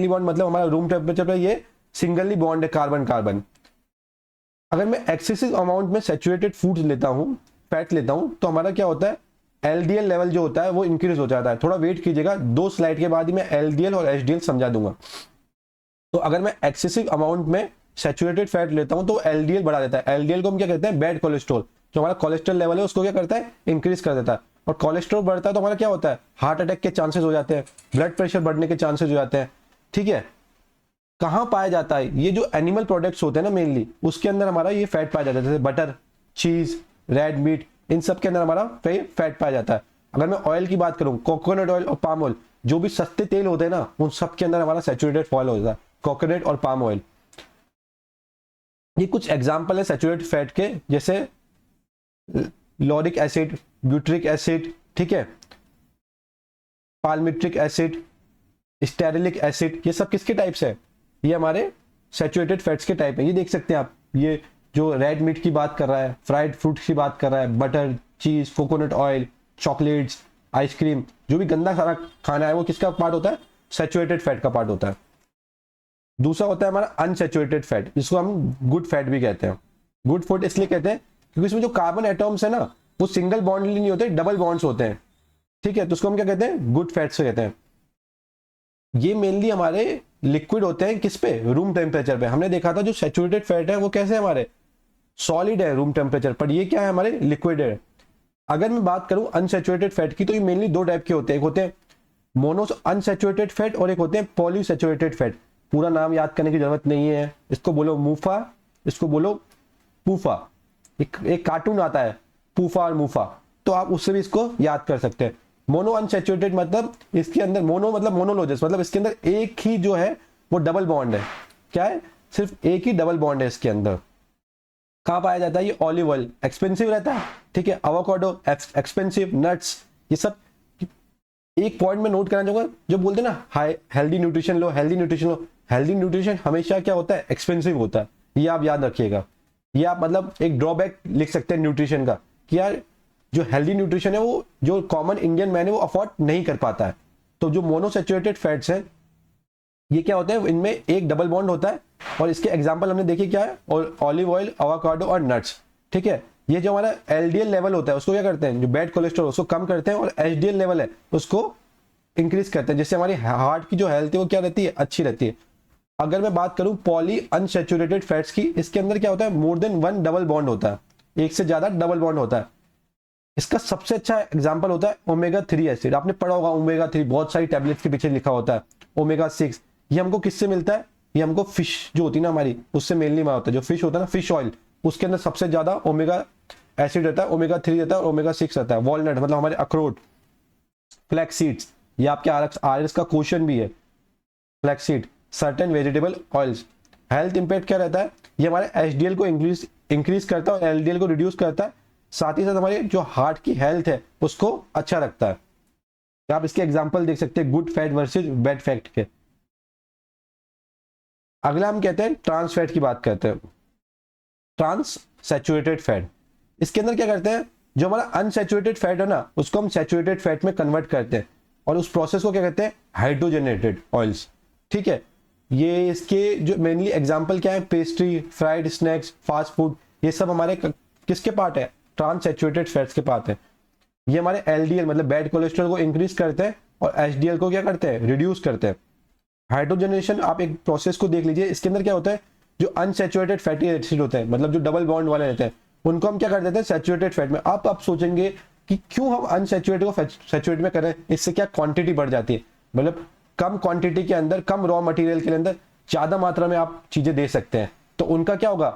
बॉन्ड मतलब हमारा रूम टेम्परेचर पर ये सिंगली बॉन्ड है कार्बन कार्बन। अगर मैं एक्सेसिव अमाउंट में सैचुरेटेड फूड लेता हूँ, फैट लेता हूँ, तो हमारा क्या होता है? LDL लेवल जो होता है वो इंक्रीज हो जाता है। थोड़ा वेट कीजिएगा, 2 स्लाइड के बाद ही मैं LDL और HDL समझा दूंगा। तो अगर मैं एक्सेसिव अमाउंट में सैचुरेटेड फैट लेता हूं तो LDL बढ़ा देता है। LDL को हम क्या कहते हैं? Bad cholesterol. जो हमारा कोलेस्ट्रॉल लेवल है उसको क्या करता है? इंक्रीज कर देता है। और कोलेस्ट्रॉल बढ़ता है तो हमारा क्या होता है? हार्ट अटैक के चांसेस हो जाते हैं, ब्लड प्रेशर बढ़ने के चांसेस हो जाते हैं। ठीक है, कहाँ पाया जाता है? ये जो एनिमल प्रोडक्ट्स होते हैं ना मेनली, उसके अंदर हमारा ये फैट पाया जाता है, जैसे बटर, चीज, रेड मीट, इन सब के अंदर हमारा फैट पाया जाता है। अगर मैं ऑयल की बात करूं, कोकोनट ऑयल और पाम ऑयल, जो भी सस्ते तेल होते हैं ना, उन सब के अंदर हमारा सैचुरेटेड ऑयल होता है, कोकोनट और पाम ऑयल। ये कुछ एग्जाम्पल है सैचुरेटेड फैट के, जैसे लॉरिक एसिड, ब्यूट्रिक एसिड, ठीक है, पाल्मिट्रिक एसिड, स्टेरिलिक एसिड, ये सब किसके टाइप्स है? ये हमारे सैचुरेटेड फैट्स के टाइप है। ये देख सकते हैं आप, ये जो रेड मीट की बात कर रहा है, फ्राइड फ्रूट की बात कर रहा है, बटर, चीज, कोकोनट ऑयल, चॉकलेट्स, आइसक्रीम, जो भी गंदा सारा खाना है वो किसका पार्ट होता है? सैचुरेटेड फैट का पार्ट होता है। दूसरा होता है हमारा अनसैचुरेटेड फैट, जिसको हम गुड फैट भी कहते हैं। गुड फैट इसलिए कहते हैं क्योंकि इसमें जो कार्बन एटम्स है ना वो सिंगल बॉन्ड नहीं होते, डबल बॉन्ड्स होते हैं, ठीक है। तो उसको हम क्या कहते हैं? गुड फैट्स कहते हैं। ये मेनली हमारे लिक्विड होते हैं किस पे? रूम टेम्परेचर पे। हमने देखा था जो सैचुरेटेड फैट है वो कैसे हमारे सॉलिड है रूम टेम्परेचर पर, ये क्या है? हमारे लिक्विड है। अगर मैं बात करूं अनसैचुरेटेड फैट की, तो ये मेनली दो टाइप के होते हैं, एक होते हैं मोनो अनसैचुरेटेड फैट और एक होते हैं पॉलीसैचुरेटेड फैट। पूरा नाम याद करने की जरूरत नहीं है, इसको बोलो मूफा, इसको बोलो पूफा। एक कार्टून आता है पूफा और मूफा, तो आप उससे भी इसको याद कर सकते हैं। मोनो अनसैचुरेटेड मतलब इसके अंदर, मोनो मतलब मोनोलोजस, मतलब इसके अंदर एक ही जो है वो डबल बॉन्ड है। क्या है? सिर्फ एक ही डबल बॉन्ड है इसके अंदर। कहाँ पाया जाता है? ये ऑलिव ऑयल एक्सपेंसिव रहता है, ठीक है। एवोकाडो एक्सपेंसिव, नट्स, ये सब। एक पॉइंट में नोट करना चाहूंगा, जो बोलते हैं ना हाई हेल्दी न्यूट्रिशन लो, हेल्दी न्यूट्रिशन लो, हेल्दी न्यूट्रिशन हमेशा क्या होता है? एक्सपेंसिव होता है। ये आप याद रखिएगा। ये आप मतलब एक ड्रॉबैक लिख सकते हैं न्यूट्रिशन का, कि यार जो हेल्दी न्यूट्रिशन है वो जो कॉमन इंडियन मैन है वो अफोर्ड नहीं कर पाता है। तो जो मोनोसैचुरेटेड फैट्स हैं ये क्या होते हैं? इनमें एक डबल बॉन्ड होता है, और इसके एग्जांपल हमने देखे क्या है? और ऑलिव ऑयल, एवोकाडो और नट्स, ठीक है। ये जो हमारा एलडीएल लेवल होता है उसको क्या करते हैं? जो बैड कोलेस्ट्रॉल उसको कम करते हैं, और एचडीएल लेवल है उसको इंक्रीज करते हैं, जिससे हमारी हार्ट की जो हेल्थ है वो क्या रहती है? अच्छी रहती है। अगर मैं बात करूं पॉली अनसैचुरेटेड फैट्स की, इसके अंदर क्या होता है? More than one double bond होता है, एक से ज्यादा डबल बॉन्ड होता है। इसका सबसे अच्छा एग्जांपल होता है ओमेगा 3 एसिड। आपने पढ़ा होगा ओमेगा 3, बहुत सारी टैबलेट्स के पीछे लिखा होता है। ओमेगा 6 ये हमको किससे मिलता है? ये हमको फिश जो होती है ना हमारी, उससे मेनली मिलता है। जो फिश होता है ना, फिश ऑयल, उसके अंदर सबसे ज्यादा ओमेगा एसिड रहता है, ओमेगा 3 रहता है और ओमेगा 6 रहता है। वॉलनट मतलब हमारे अखरोट, फ्लैक्स सीड्स, ये आपके आरएस का क्वेश्चन भी है। Flax seed, certain vegetable oils. Health impact क्या रहता है? ये हमारे एचडीएल को इंक्रीज करता है और एलडीएल को रिड्यूस करता है। साथ ही साथ हमारे जो हार्ट की हेल्थ है उसको अच्छा रखता है। तो आप इसके एग्जांपल देख सकते हैं good fat versus bad fat के। अगला हम कहते हैं ट्रांस फैट की बात करते हैं। ट्रांस सैचुरेटेड फैट, इसके अंदर क्या करते हैं? जो हमारा अनसैचुरेटेड फैट है ना उसको हम सैचुरेटेड फैट में कन्वर्ट करते हैं, और उस प्रोसेस को क्या कहते हैं? हाइड्रोजनेटेड ऑयल्स, ठीक है। ये इसके जो मेनली एग्जांपल क्या है? Pastry, fried snacks, fast food, ये सब हमारे किसके पार्ट है? ट्रांस सैचुरेटेड फैट्स के पार्ट है। ये हमारे एलडीएल मतलब बैड कोलेस्ट्रॉल को इंक्रीज करते हैं, और एचडीएल को क्या करते हैं? रिड्यूस करते हैं। हाइड्रोजनेशन, आप एक प्रोसेस को देख लीजिए, इसके अंदर क्या होता है? जो अनसैचुरेटेड फैटी एसिड होते हैं, मतलब जो डबल बॉन्ड वाले रहते हैं, उनको हम क्या कर देते हैं? सैचुरेटेड फैट में। आप सोचेंगे कि क्यों हम अनसैचुरेटेड को सैचुरेट में कर रहे हैं? इससे क्या क्वांटिटी बढ़ जाती है, मतलब कम क्वांटिटी के अंदर, कम रॉ मटेरियल के अंदर ज्यादा मात्रा में आप चीजें दे सकते हैं, तो उनका क्या होगा?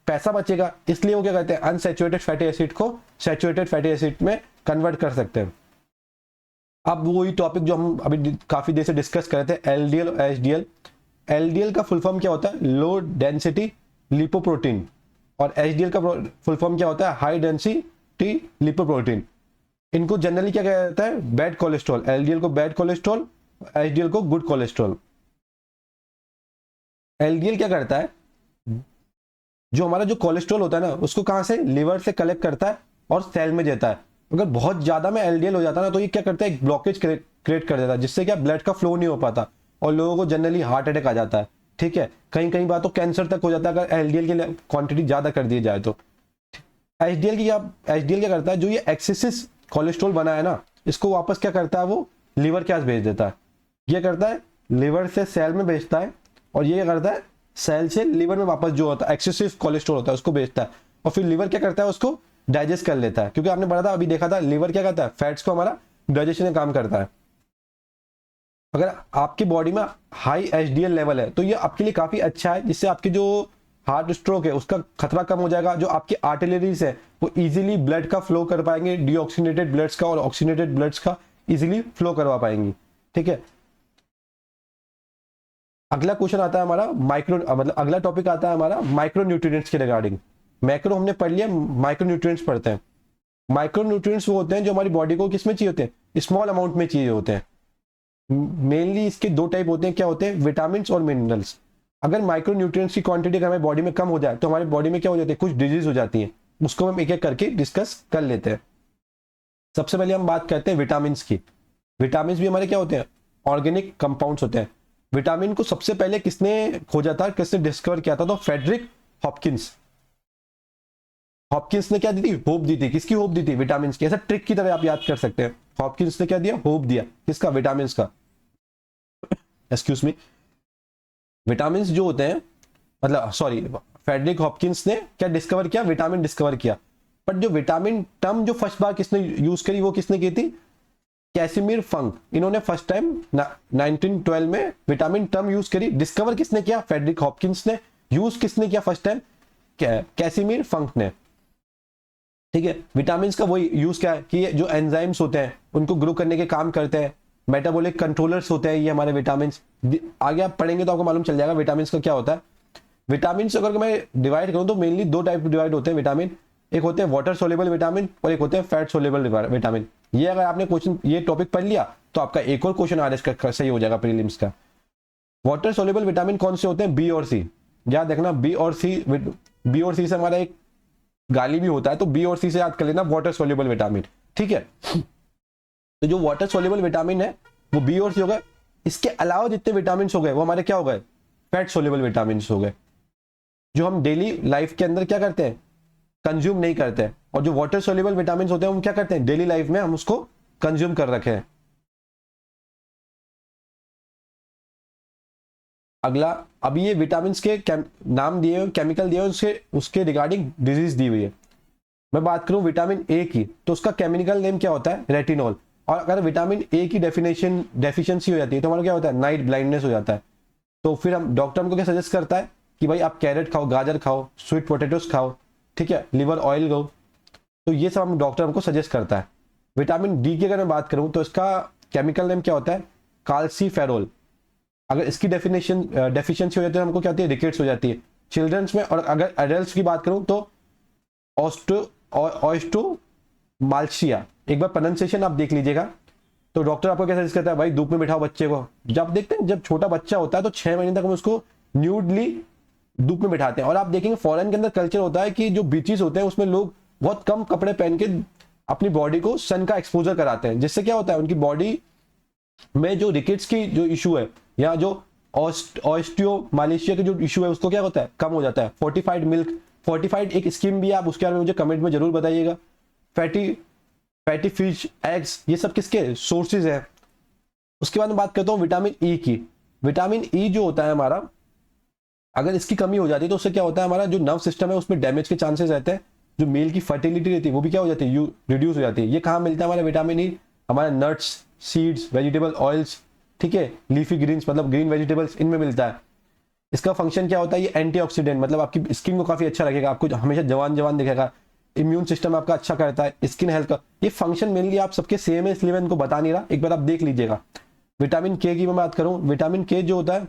पैसा बचेगा। इसलिए वो क्या कहते हैं? अनसैचुरेटेड फैटी एसिड को सैचुरेटेड फैटी एसिड में कन्वर्ट कर सकते हैं। अब वही टॉपिक जो हम अभी काफी देर से डिस्कस कर रहे थे, एलडीएल और एचडीएल। एलडीएल का फुल फॉर्म क्या होता है? लो डेंसिटी लिपोप्रोटीन, और एचडीएल का फुल फॉर्म क्या होता है? High density lipoprotein. इनको जनरली क्या कहा जाता है? Bad cholesterol. एलडीएल को बैड कोलेस्ट्रॉल, एचडीएल को गुड कोलेस्ट्रॉल। एलडीएल क्या करता है? जो हमारा जो कोलेस्ट्रॉल होता है ना उसको कहां से? लिवर से कलेक्ट करता है और सेल में देता है। अगर बहुत ज्यादा में एलडीएल हो जाता है ना तो ये क्या करता है? एक ब्लॉकेज क्रिएट कर देता है, जिससे क्या ब्लड का फ्लो नहीं हो पाता और लोगों को जनरली हार्ट अटैक आ जाता है, ठीक है। कहीं कहीं बात तो कैंसर तक हो जाता है अगर एलडीएल की क्वांटिटी ज्यादा कर दी जाए तो। एचडीएल क्या करता है? जो ये एक्सेसिव कोलेस्ट्रॉल बना है ना इसको वापस क्या करता है? वो लिवर के पास भेज देता है। ये करता है लिवर से सेल में भेजता है, और ये करता है सेल से लिवर में वापस जो होता है एक्सेसिव कोलेस्ट्रॉल होता है उसको भेजता है, और फिर लिवर क्या करता है? उसको डाइजेस्ट कर लेता है। क्योंकि आपने पढ़ा था, अभी देखा था, लिवर क्या करता है? फैट्स को हमारा डाइजेशन का काम करता है। अगर आपकी बॉडी में हाई एचडीएल लेवल है तो ये आपके लिए काफी अच्छा है, जिससे आपकी जो हार्ट स्ट्रोक है उसका खतरा कम हो जाएगा। जो आपकी आर्टिलरीज है वो इजीली ब्लड का फ्लो कर पाएंगे, डीऑक्सीनेटेड ब्लड्स का और ऑक्सीनेटेड ब्लड्स का इजीली फ्लो करवा पाएंगी, ठीक है। अगला क्वेश्चन आता है हमारा माइक्रो, मतलब अगला टॉपिक आता है हमारा माइक्रो न्यूट्रिएंट्स के रिगार्डिंग। मैक्रो हमने पढ़ लिया, माइक्रो न्यूट्रिएंट्स पढ़ते हैं। माइक्रो न्यूट्रिएंट्स वो होते हैं जो हमारी बॉडी को किसमें चाहिए होते हैं? स्मॉल अमाउंट में चाहिए होते हैं। मेनली इसके दो टाइप होते हैं। क्या होते हैं? विटामिन और मिनरल्स। अगर माइक्रो न्यूट्रिएंट्स की क्वांटिटी अगर हमारी बॉडी में कम हो जाए तो हमारी बॉडी में क्या हो जाती है, कुछ डिजीज हो जाती है। उसको हम एक एक करके डिस्कस कर लेते हैं। सबसे पहले हम बात करते हैं विटामिन की। विटामिन भी हमारे क्या होते हैं, ऑर्गेनिक कंपाउंड्स होते हैं। विटामिन को सबसे पहले किसने खोजा था, किसने डिस्कवर किया था, तो फ्रेडरिक हॉपकिंस। हॉपकिंस ने क्या दी थी, होप दी थी। किसकी होप दी थी, विटामिन की। ऐसा ट्रिक की तरह आप याद कर सकते हैं। हॉपकिंस ने क्या दिया, होप दिया। किसका, विटामिन का। Excuse me. विटामिन जो होते हैं, मतलब सॉरी, फ्रेडरिक हॉपकिंस ने क्या डिस्कवर किया, विटामिन डिस्कवर किया। बट जो विटामिन टर्म जो फर्स्ट बार किसने यूज करी, वो किसने की थी, कैसिमिर फंक। इन्होंने फर्स्ट टाइम 1912 में विटामिन टर्म यूज करी। डिस्कवर किसने किया, फ्रेडरिक हॉपकिंस ने। यूज किसने किया फर्स्ट टाइम, कैसिमिर फंक ने। ठीक है। विटामिन का वही यूज क्या है कि ये जो एंजाइम्स होते हैं उनको ग्रो करने के काम करते हैं। मेटाबॉलिक कंट्रोलर्स होते हैं ये हमारे विटामिन। आगे आप पढ़ेंगे तो आपको मालूम चल जाएगा विटामिन का क्या होता है। विटामिन अगर मैं डिवाइड करूं तो मेनली दो टाइप डिवाइड होते हैं विटामिन। एक होते हैं वाटर सोल्युबल विटामिन और एक होते हैं फैट सोल्युबल विटामिन। ये अगर आपने क्वेश्चन ये टॉपिक पढ़ लिया तो आपका एक और क्वेश्चन आ रहा है सही हो जाएगा प्रीलिम्स का। वाटर सोल्युबल विटामिन कौन से होते हैं, बी और सी। याद देखना, बी और सी से हमारा एक गाली भी होता है, तो बी और सी से याद कर लेना वाटर सोल्युबल विटामिन। ठीक है। तो जो वाटर सोल्युबल विटामिन है वो बी और सी हो गए। इसके अलावा जितने विटामिन हो गए वो हमारे क्या हो गए, फैट सोल्युबल विटामिन हो गए, जो हम डेली लाइफ के अंदर क्या करते हैं, कंज्यूम नहीं करते हैं। और जो वाटर सोल्युबल विटामिन होते हैं हम क्या करते हैं, डेली लाइफ में हम उसको कंज्यूम कर रखे हैं। अगला, अभी ये विटामिन के नाम दिए हुए, केमिकल दिए हुए, उसके रिगार्डिंग डिजीज दी हुई है। मैं बात करूं विटामिन ए की तो उसका केमिकल नेम क्या होता है, रेटिनॉल। और अगर विटामिन ए की डेफिशिएंसी हो जाती है तो हमारा क्या होता है, नाइट ब्लाइंडनेस हो जाता है। तो फिर हम डॉक्टर हमको क्या सजेस्ट करता है कि भाई आप कैरेट खाओ, गाजर खाओ, स्वीट पोटैटोस खाओ, ठीक है, लिवर ऑयल लो। तो ये सब हम डॉक्टर हमको सजेस्ट करता है। विटामिन डी की अगर मैं बात करूं तो इसका केमिकल नेम क्या होता है, काल्सीफेरोल। अगर इसकी डेफिशिएंसी हो जाती है तो हमको क्या होती है, रिकेट्स हो जाती है चिल्ड्रंस में। और अगर एडल्ट्स की बात करूं तो ऑस्टोमाल्शिया। एक बार प्रोनाउंसिएशन आप देख लीजिएगा। तो डॉक्टर आपको क्या सजेस्ट करता है, भाई धूप में बिठाओ बच्चे को। जब देखते हैं जब छोटा बच्चा होता है तो 6 महीने तक हम उसको न्यूडली धूप में बिठाते हैं। और आप देखेंगे फॉरेन के अंदर कल्चर होता है कि जो बीचेस होते हैं उसमें लोग बहुत कम कपड़े पहन के अपनी बॉडी को सन का एक्सपोजर कराते हैं, जिससे क्या होता है उनकी बॉडी में जो रिकेट्स की जो इशू है या जो ऑस्टियोमालेशिया की जो इशू है उसको क्या होता है, कम हो जाता है। फोर्टिफाइड मिल्क, फोर्टिफाइड एक स्कीम भी है, आप उसके बारे में मुझे कमेंट में जरूर बताइएगा। फैटी फिश, एग्स, ये सब किसके सोर्सेज हैं। उसके बाद मैं बात करता हूँ विटामिन ई की। विटामिन ई जो होता है हमारा, अगर इसकी कमी हो जाती है तो उससे क्या होता है, हमारा जो नर्व सिस्टम है उसमें डैमेज के चांसेस रहते हैं। जो मेल की फर्टिलिटी रहती है वो भी क्या हो जाती है, रिड्यूस हो जाती है। ये कहाँ मिलता है हमारा विटामिन ई, हमारे नट्स, सीड्स, वेजिटेबल ऑयल्स, ठीक है, लीफी ग्रीन्स मतलब ग्रीन वेजिटेबल्स, इनमें मिलता है। इसका फंक्शन क्या होता है, ये एंटीऑक्सीडेंट, मतलब आपकी स्किन को काफी अच्छा रखेगा, आपको हमेशा जवान जवान दिखेगा, इम्यून सिस्टम आपका अच्छा करता है, स्किन हेल्थ का। ये फंक्शन मेनली आप सबके सेम है, इसलिए मैं इनको बता नहीं रहा, एक बार आप देख लीजिएगा। विटामिन के की मैं बात करूं, विटामिन के जो होता है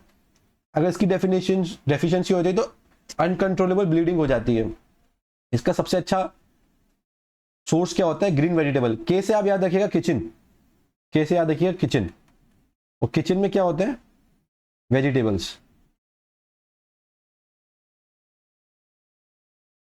अगर इसकी डेफिशिएंसी होती है तो अनकंट्रोलेबल ब्लीडिंग हो जाती है। इसका सबसे अच्छा सोर्स क्या होता है, ग्रीन वेजिटेबल। के से आप याद रखिएगा किचन, के से याद रखिएगा किचन। और किचन में क्या होते हैं, वेजिटेबल्स।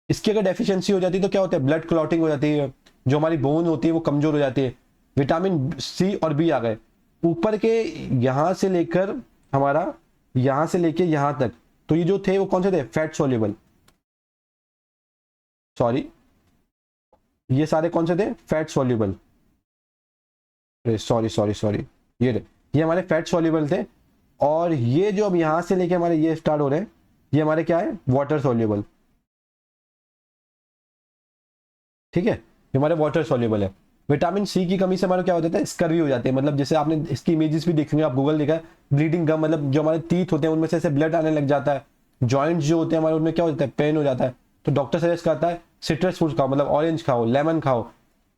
इसकी अगर डेफिशिएंसी हो जाती है तो क्या होता है, ब्लड क्लॉटिंग हो जाती है, जो हमारी बोन होती है वो कमजोर हो जाती है। विटामिन सी और बी आ गए ऊपर के, यहां से लेकर हमारा यहां से लेकर यहां तक, तो ये जो थे वो कौन से थे, फैट सोल्यूबल। सॉरी, ये सारे कौन से थे, fat soluble. Sorry sorry sorry, ये हमारे फैट सोल्यूबल थे। और ये जो अब यहां से लेके हमारे ये स्टार्ट हो रहे हैं, ये हमारे क्या है, वाटर सोल्यूबल। ठीक है, ये हमारे वाटर सोल्यूबल है। विटामिन सी की कमी से हमारा क्या हो जाता है, स्कर्वी हो जाती है। मतलब जैसे आपने इसकी इमेजेस भी देखेंगे, आप गूगल देखा है, ब्लीडिंग गम, मतलब जो हमारे टीथ होते हैं उनमें से ऐसे ब्लड आने लग जाता है। जॉइंट्स जो होते हैं हमारे उनमें क्या हो जाता है, पेन हो जाता है। तो डॉक्टर सजेस्ट करता है सिट्रस फ्रूट खाओ, मतलब ऑरेंज खाओ, लेमन खाओ,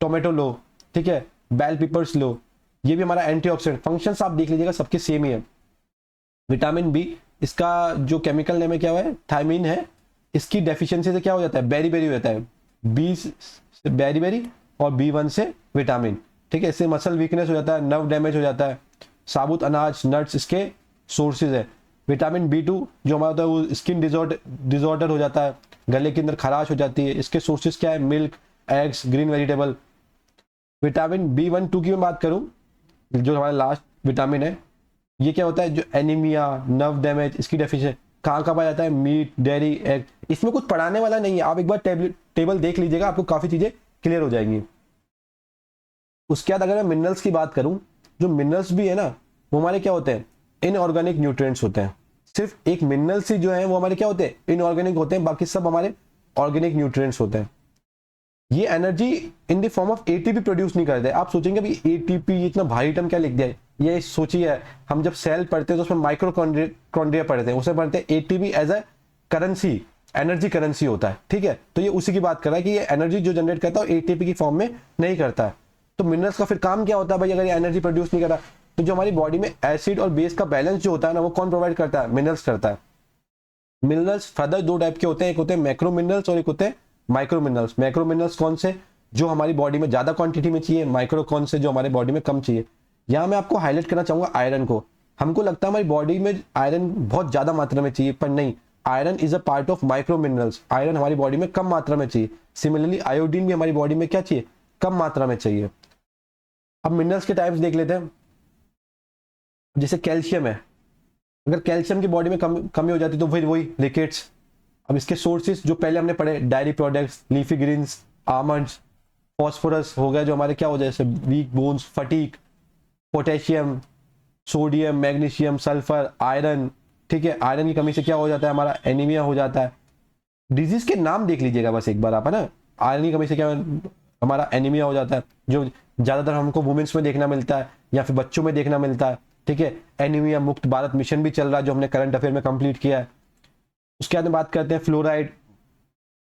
टोमेटो लो, ठीक है, बेल पेपर्स लो। ये भी हमारा एंटीऑक्सीडेंट फंक्शंस आप देख लीजिएगा, सबके सेम ही है। विटामिन बी, इसका जो केमिकल नेम है क्या है, थायमीन है। इसकी डेफिशिएंसी से क्या हो जाता है, बेरी बेरी हो जाता है, बी से बेरी बेरी और B1 से विटामिन। ठीक है, इससे मसल वीकनेस हो जाता है, नर्व डैमेज हो जाता है। साबुत अनाज, नट्स इसके सोर्सेज है। विटामिन B2 जो हमारा होता है वो स्किन डिसऑर्डर हो जाता है, गले के अंदर खराश हो जाती है। इसके सोर्सेज क्या है? Milk, eggs, green vegetable. Vitamin B1-2 की मैं बात करूं, जो हमारा लास्ट विटामिन है, ये क्या होता है? जो एनीमिया, नर्व डैमेज, इसकी डेफिशिएंसी कहाँ कहाँ पाया जाता है? Meat, dairy, egg. इसमें कुछ पढ़ाने वाला नहीं है, आप एक बार टेबल देख लीजिएगा, आपको काफी चीजें क्लियर हो जाएंगी। उसके बाद अगर मैं मिनरल्स की बात करूं, जो मिनरल्स भी है ना, वो हमारे क्या होते हैं? इनऑर्गेनिक न्यूट्रिएंट्स होते हैं। सिर्फ एक मिनरल्स ही जो है वो हमारे क्या होते हैं? इनऑर्गेनिक होते हैं, बाकी सब हमारे ऑर्गेनिक न्यूट्रिएंट्स होते हैं। ये energy in the form of ATP produce नहीं करते। आप सोचेंगे भाई एटीपी इतना भारी टर्म क्या लिख दिया है? ये सोचिए, हम जब सेल पढ़ते हैं तो उसमें माइक्रोकॉन्ड्रिया पढ़ते हैं, उसे पढ़ते हैं ATP as a currency, energy currency होता है, ठीक है। तो ये उसी की बात कर रहा है कि ये एनर्जी जो जनरेट करता है एटीपी की फॉर्म में नहीं करता है। तो मिनरल्स का फिर काम क्या होता है भाई? अगर ये एनर्जी प्रोड्यूस नहीं कर रहा, तो जो हमारी बॉडी में एसिड और बेस का बैलेंस जो होता है ना, वो कौन प्रोवाइड करता है? मिनरल्स करता है। मिनरल्स फर्दर दो टाइप के होते हैं, एक होते हैं मैक्रो मिनरल्स और एक होते हैं माइक्रो मिनरल्स। मैक्रो मिनरल्स कौन से? जो हमारी बॉडी में ज्यादा क्वांटिटी में चाहिए। माइक्रो कौन से? जो हमारे बॉडी में कम चाहिए। यहाँ मैं आपको हाईलाइट करना चाहूंगा आयरन को। हमको लगता है हमारी बॉडी में आयरन बहुत ज्यादा मात्रा में चाहिए, पर नहीं, iron is a part of micro minerals. Iron हमारी बॉडी में कम मात्रा में चाहिए। सिमिलरली आयोडीन भी हमारी बॉडी में क्या चाहिए? कम मात्रा में चाहिए। अब मिनरल्स के टाइप्स देख लेते हैं। जैसे कैल्शियम है, अगर कैल्शियम की बॉडी में कमी हो जाती है तो फिर वही रिकेट्स। अब इसके सोर्सेस जो पहले हमने पढ़े, dairy products, leafy greens, almonds. Phosphorus हो गया जो हमारे क्या हो जाए, जैसे weak bones, fatigue. Potassium, sodium, magnesium, sulphur, iron, ठीक है। आयरन की कमी से क्या हो जाता है? हमारा एनीमिया हो जाता है। डिजीज के नाम देख लीजिएगा बस एक बार आप, है ना। आयरन की कमी से क्या हमारा एनीमिया हो जाता है, जो ज्यादातर हमको वुमेन्स में देखना मिलता है या फिर बच्चों में देखना मिलता है, ठीक है। एनीमिया मुक्त भारत मिशन भी चल रहा है, जो हमने करंट अफेयर में कंप्लीट किया है। उसके बाद में बात करते हैं फ्लोराइड।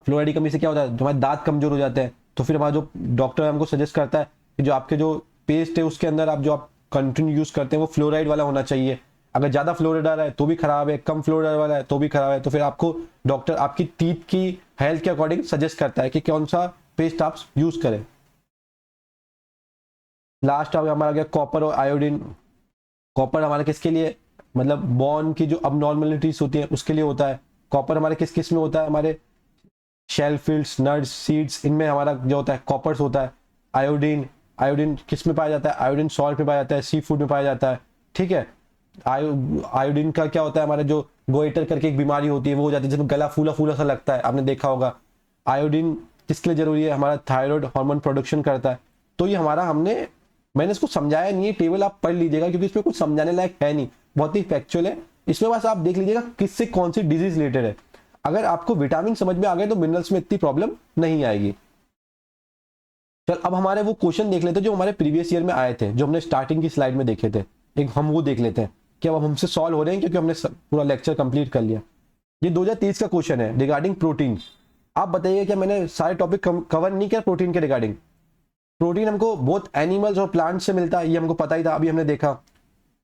फ्लोराइड की कमी से क्या होता है? हमारे दांत कमजोर हो जाते हैं। तो फिर हमारा जो डॉक्टर हमको सजेस्ट करता है कि जो आपके जो पेस्ट है उसके अंदर आप जो आप कंटिन्यू यूज करते हैं वो फ्लोराइड वाला होना चाहिए। अगर ज्यादा फ्लोराइड आ रहा है तो भी खराब है, कम फ्लोराइड वाला है तो भी खराब है। तो फिर आपको डॉक्टर आपकी टीथ की हेल्थ के अकॉर्डिंग सजेस्ट करता है कि कौन सा पेस्ट आप यूज करें। लास्ट हमारा आ गया कॉपर और आयोडीन। कॉपर हमारे किसके लिए? मतलब बोन की जो अबनॉर्मलिटीज होती है उसके लिए होता है। कॉपर हमारे किस किस में होता है? हमारे शेल फिल्ड्स, नट्स, सीड्स, इनमें हमारा जो होता है कॉपर्स होता है। आयोडीन, आयोडीन किस में पाया जाता है? आयोडीन सॉल्ट में पाया जाता है, सी फूड में पाया जाता है, ठीक है। आयोडीन का क्या होता है? हमारे जो गोइटर करके एक बीमारी होती है वो हो जाती है, जिसमें गला फूला फूला सा लगता है, आपने देखा होगा। आयोडीन किसके लिए जरूरी है? हमारा थायराइड हार्मोन प्रोडक्शन करता है। तो ये हमारा मैंने इसको समझाया नहीं है, टेबल आप पढ़ लीजिएगा क्योंकि इसमें कुछ समझाने लायक है नहीं, बहुत ही फैक्चुअल है। इसमें बस आप देख लीजिएगा किससे कौन सी डिजीज रिलेटेड है। अगर आपको विटामिन समझ में आ गए तो मिनरल्स में इतनी प्रॉब्लम नहीं आएगी। चल अब हमारे वो क्वेश्चन देख लेते हैं जो हमारे प्रीवियस ईयर में आए थे, जो हमने स्टार्टिंग की स्लाइड में देखे थे। एक हम वो देख लेते हैं कि अब हमसे सॉल्व हो रहे हैं क्योंकि हमने पूरा लेक्चर कंप्लीट कर लिया। ये 2023 का क्वेश्चन है रिगार्डिंग प्रोटीन। आप बताइए क्या मैंने सारे टॉपिक कवर नहीं किया प्रोटीन के रिगार्डिंग? प्रोटीन हमको बहुत एनिमल्स और प्लांट से मिलता है, ये हमको पता ही था, अभी हमने देखा।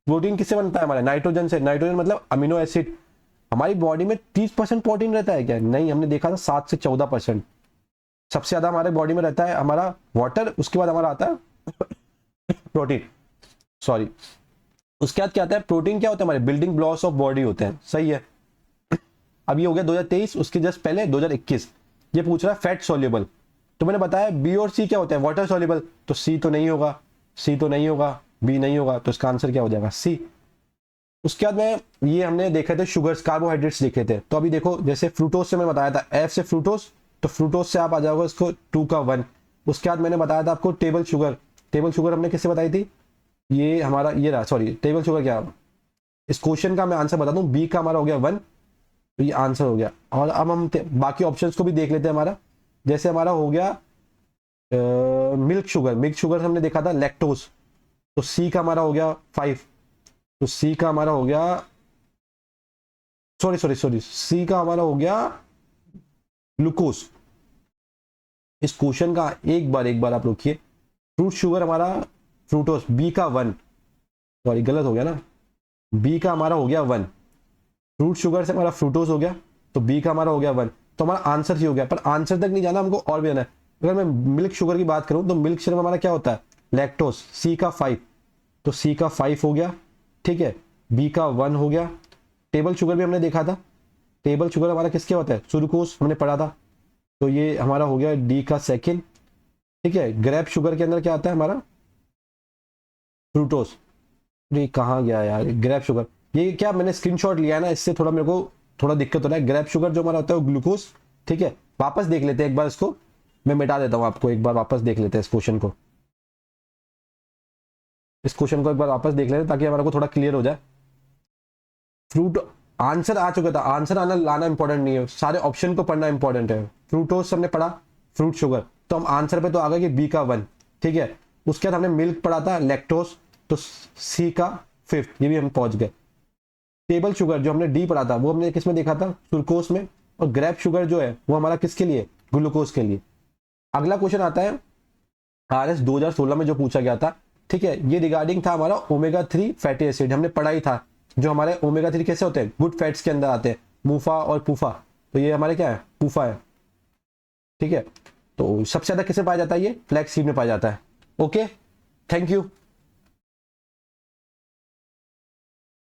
प्रोटीन किससे बनता है? हमारे नाइट्रोजन से। नाइट्रोजन मतलब अमीनो एसिड। हमारी बॉडी में 30% प्रोटीन रहता है क्या? नहीं, हमने देखा था 7 से 14%। सबसे ज्यादा हमारे बॉडी में रहता है हमारा वाटर, उसके बाद हमारा आता है प्रोटीन, सॉरी। उसके बाद क्या आता है? प्रोटीन क्या होता है? हमारे बिल्डिंग ब्लॉक्स ऑफ बॉडी होते हैं, सही है। अब ये हो गया 2023, उसके जस्ट पहले 2021 ये पूछ रहा है फैट सोल्यूबल। तो मैंने बताया बी और सी क्या होता है? Water soluble. तो सी तो नहीं होगा, सी तो नहीं होगा, बी नहीं होगा, तो इसका आंसर क्या हो जाएगा? सी। उसके बाद में ये हमने देखे थे शुगर्स, कार्बोहाइड्रेट्स देखे थे। तो अभी देखो जैसे फ्रूटोस से मैंने बताया था, एफ से फ्रूटोस, तो फ्रूटोस से आप आ जाओगे इसको 2 का 1। उसके बाद मैंने बताया था आपको टेबल शुगर। टेबल शुगर हमने किससे बताई थी? ये हमारा ये रहा, सॉरी टेबल शुगर क्या, इस क्वेश्चन का मैं आंसर बता दूं, बी का हमारा हो गया 1, तो ये आंसर हो गया। और अब हम बाकी ऑप्शंस को भी देख लेते हैं। हमारा जैसे हमारा हो गया मिल्क शुगर। मिल्क शुगर हमने देखा था लैक्टोज, तो सी का हमारा हो गया 5। तो सी का हमारा हो गया सॉरी सी का हमारा हो गया ग्लूकोज। इस क्वेश्चन का एक बार आप रुकिए। फ्रूट शुगर हमारा फ्रूटोस, बी का 1, सॉरी गलत हो गया ना, बी का हमारा हो गया 1। फ्रूट शुगर से हमारा फ्रूटोस हो गया, तो बी का हमारा हो गया 1। तो हमारा आंसर ही हो गया, पर आंसर तक नहीं जाना, हमको और भी जाना है। अगर मैं मिल्क शुगर की बात करूं तो मिल्क शुगर में हमारा क्या होता है? लैक्टोज, सी का 5, तो सी का 5 हो गया, ठीक है। बी का 1 हो गया, टेबल शुगर भी हमने देखा था, टेबल शुगर हमारा किसके होता है, सुक्रोज हमने पढ़ा था, तो ये हमारा हो गया डी का सेकंड। ठीक है, ग्रेप शुगर के अंदर क्या आता है हमारा, फ्रूटोस। ये कहाँ गया यार ग्रेप शुगर, ये क्या मैंने स्क्रीनशॉट लिया है ना, इससे थोड़ा मेरे को थोड़ा दिक्कत हो रहा है। ग्रेप शुगर जो हमारा होता है वो ग्लूकोज। ठीक है, वापस देख लेते हैं एक बार इसको, मैं मिटा देता हूँ आपको, एक बार वापस देख लेते हैं इस क्वेश्चन को, इस क्वेश्चन को एक बार वापस देख लेते हैं ताकि हमारे को थोड़ा क्लियर हो जाए। फ्रूट आंसर आ चुका था, आंसर आना लाना इंपॉर्टेंट नहीं है, सारे ऑप्शन को पढ़ना इंपॉर्टेंट है। फ्रूटोस हमने पढ़ा, फ्रूट शुगर, तो हम आंसर पे तो आ गए कि बी का 1। ठीक है, उसके बाद हमने मिल्क पढ़ा था, लैक्टोस, तो सी का 5th, ये भी हम पहुंच गए। टेबल शुगर जो हमने डी पढ़ा था वो हमने किस में देखा था, सुक्रोज में, और ग्रेप शुगर जो है वो हमारा किसके लिए, ग्लूकोज के लिए। अगला क्वेश्चन आता है RS 2016 में जो पूछा गया था। ठीक है, ये रिगार्डिंग था हमारा ओमेगा 3 फैटी एसिड, हमने पढ़ा ही था, जो हमारे ओमेगा 3 कैसे होते हैं, गुड फैट्स के अंदर आते हैं, मूफा और पूफा, तो ये हमारे क्या है, पूफा है। ठीक है, तो सबसे ज्यादा किसे पाया जाता है, ये फ्लैक्स सीड में पाया जाता है। Okay, thank you.